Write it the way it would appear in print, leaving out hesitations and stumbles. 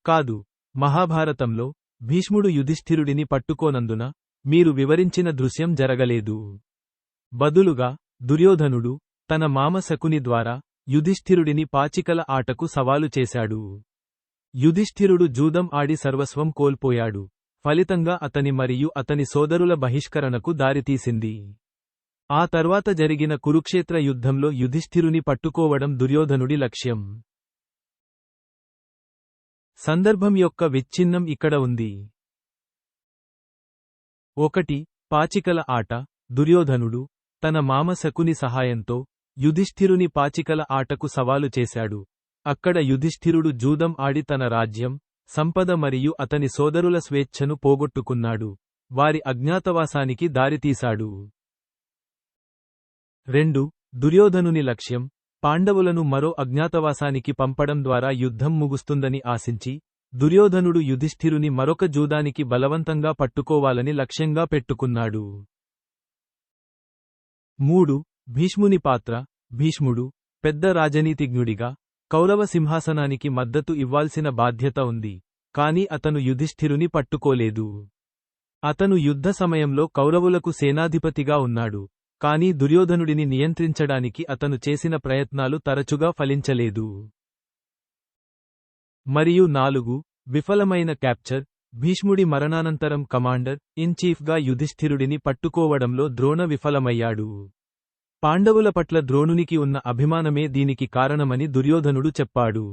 కాదు, మహాభారతంలో భీష్ముడు యుధిష్ఠిరుడిని పట్టుకోనందున మీరు వివరించిన దృశ్యం జరగలేదు. బదులుగా దుర్యోధనుడు తన మామ శకుని ద్వారా యుధిష్ఠిరుడిని పాచికల ఆటకు సవాలు చేశాడు. యుధిష్ఠిరుడు జూదం ఆడి సర్వస్వం కోల్పోయాడు. ఫలితంగా అతని మరియు అతని సోదరుల బహిష్కరణకు దారితీసింది. ఆ తర్వాత జరిగిన కురుక్షేత్ర యుద్ధంలో యుధిష్ఠిరుని పట్టుకోవడం దుర్యోధనుడి లక్ష్యం. సందర్భం యొక్క విచ్ఛిన్నం ఇక్కడ ఉంది. 1. పాచికల ఆట. దుర్యోధనుడు తన మామ శకుని సహాయంతో యుధిష్ఠిరుని పాచికల ఆటకు సవాలు చేశాడు. అక్కడ యుధిష్ఠిరుడు జూదం ఆడి తన రాజ్యం, సంపద మరియు అతని సోదరుల స్వేచ్ఛను పోగొట్టుకున్నాడు. వారి అజ్ఞాతవాసానికి దారితీశాడు. 2. దుర్యోధనుని లక్ష్యం పాండవులను మరో అజ్ఞాతవాసానికి పంపడం ద్వారా యుద్ధం ముగుస్తుందని ఆశించి, దుర్యోధనుడు యుధిష్ఠిరుని మరొక జూదానికి బలవంతంగా పట్టుకోవాలని లక్ష్యంగా పెట్టుకున్నాడు. 3. భీష్ముని పాత్ర. భీష్ముడు పెద్ద రాజనీతిజ్ఞుడిగా కౌరవ సింహాసనానికి మద్దతు ఇవ్వాల్సిన బాధ్యత ఉంది, కాని అతను యుధిష్ఠిరుని పట్టుకోలేదు. అతను యుద్ధ సమయంలో కౌరవులకు సేనాధిపతిగా ఉన్నాడు, కానీ దుర్యోధనుడిని నియంత్రించడానికి అతను చేసిన ప్రయత్నాలు తరచుగా ఫలించలేదు. మరియు 4. విఫలమైన క్యాప్చర్. భీష్ముడి మరణానంతరం కమాండర్ ఇన్ చీఫ్గా యుధిష్ఠిరుడిని పట్టుకోవడంలో ద్రోణ విఫలమయ్యాడు. పాండవుల పట్ల ద్రోణునికి ఉన్న అభిమానమే దీనికి కారణమని దుర్యోధనుడు చెప్పాడు.